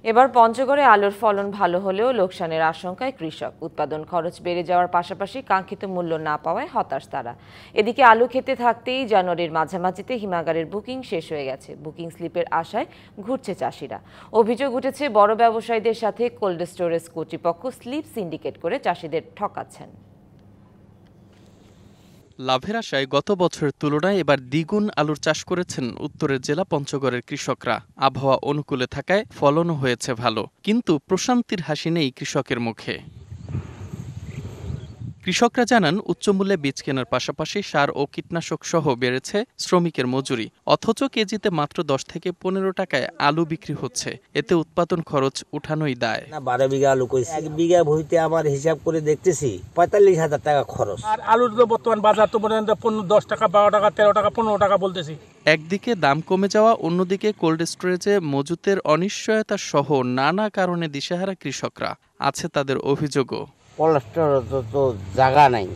এবার পঞ্চগড়ে আলুর ফলন ভালো হলেও লোকসানের আশঙ্কায় কৃষক। উৎপাদন খরচ বেড়ে যাওয়ার পাশাপাশি কাঙ্ক্ষিত মূল্য না পাওয়ায় হতাশ তারা। এদিকে আলু খেতে থাকতেই জানুয়ারির মাঝামাঝিতে হিমাগারের বুকিং শেষ হয়ে গেছে। বুকিং স্লিপের আশায় ঘুরছে চাষিরা। অভিযোগ উঠেছে বড় ব্যবসায়ীদের সাথে কোল্ড স্টোরেজ কর্তৃপক্ষ স্লিপ সিন্ডিকেট করে চাষিদের ঠকাচ্ছেন। লাভের আশায় গত বছরের তুলনায় এবার দ্বিগুণ আলুর চাষ করেছেন উত্তরের জেলা পঞ্চগড়ের কৃষকরা। আবহাওয়া অনুকূলে থাকায় ফলনও হয়েছে ভালো, কিন্তু প্রশান্তির হাসি নেই কৃষকের মুখে। কৃষকরা জানান, উচ্চমূল্যে বীজ কেনার পাশাপাশি সার ও কীটনাশক সহ বেড়েছে শ্রমিকের মজুরি, অথচ কেজিতে মাত্র 10 থেকে 15 টাকায় আলু বিক্রি হচ্ছে। এতে উৎপাদন খরচ উঠানোই দায়। 12 বিঘা আলু করেছি, 1 বিঘা ভুঁইতে আমার হিসাব করে দেখতেছি 45,000 টাকা খরচ। আর আলুর তো বর্তমান বাজার তো পর্যন্ত 10 টাকা, 12 টাকা, 13 টাকা, 15 টাকা বলতেছি। একদিকে দাম কমে যাওয়া, অন্যদিকে কোল্ড স্টোরেজে মজুতের অনিশ্চয়তা সহ নানা কারণে দিশেহারা কৃষকরা। আছে তাদের অভিযোগও, পলাস্টার তো জায়গা নাই।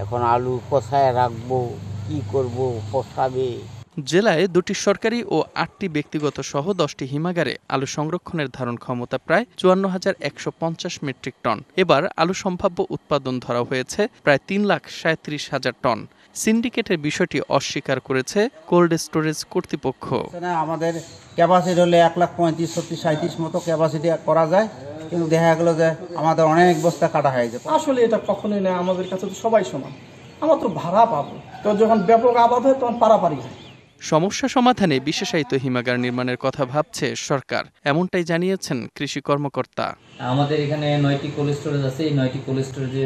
এখন আলু কোথায় রাখবো, কি করব, পোষাবে। জেলায় 2টি সরকারি ও 8টি ব্যক্তিগত সহ 10টি হিমাগারে আলু সংরক্ষণের ধারণ ক্ষমতা প্রায় 54,150 মেট্রিক টন। এবার আলু সম্ভাব্য উৎপাদন ধরা হয়েছে প্রায় 3,37,000 টন। সিন্ডিকেটের বিষয়টি অস্বীকার করেছে কোল্ড স্টোরেজ কর্তৃপক্ষ। আমাদের ক্যাপাসিটি হলে 1,35,37 মতো ক্যাপাসিটি করা যায়, কিন্তু দেখা গেল যে আমাদের অনেক বস্তা কাটা হয়ে যায়। আসলে এটা কখনোই না, আমাদের কাছে তো সবাই সমান। আমরা তো ভাড়া পাবো, তো যখন ব্যাপক আবাদ হয় তখন পারাপারি হয়। সমস্যা সমাধানে বিশেষায়িত হিমাগার নির্মাণের কথা ভাবছে সরকার, এমনটাই জানিয়েছেন কৃষি কর্মকর্তা। আমাদের এখানে 9টি কোল্ড স্টোরেজ আছে। এই 9টি কোল্ড স্টোরেজে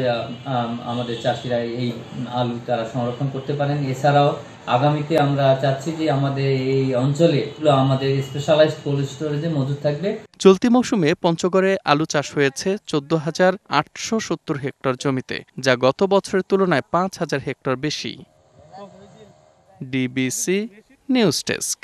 আমাদের চাষিরা এই আলু তারা সংরক্ষণ করতে পারেন। এছাড়াও আগামীতে আমরা চাচ্ছি যে আমাদের এই অঞ্চলে আমাদের স্পেশালাইজড কোল্ড স্টোরেজে মজুদ থাকবে। চলতি মৌসুমে পঞ্চগড়ে আলু চাষ হয়েছে 14,870 হেক্টর জমিতে, যা গত বছরের তুলনায় 5,000 হেক্টর বেশি। DBC news desk.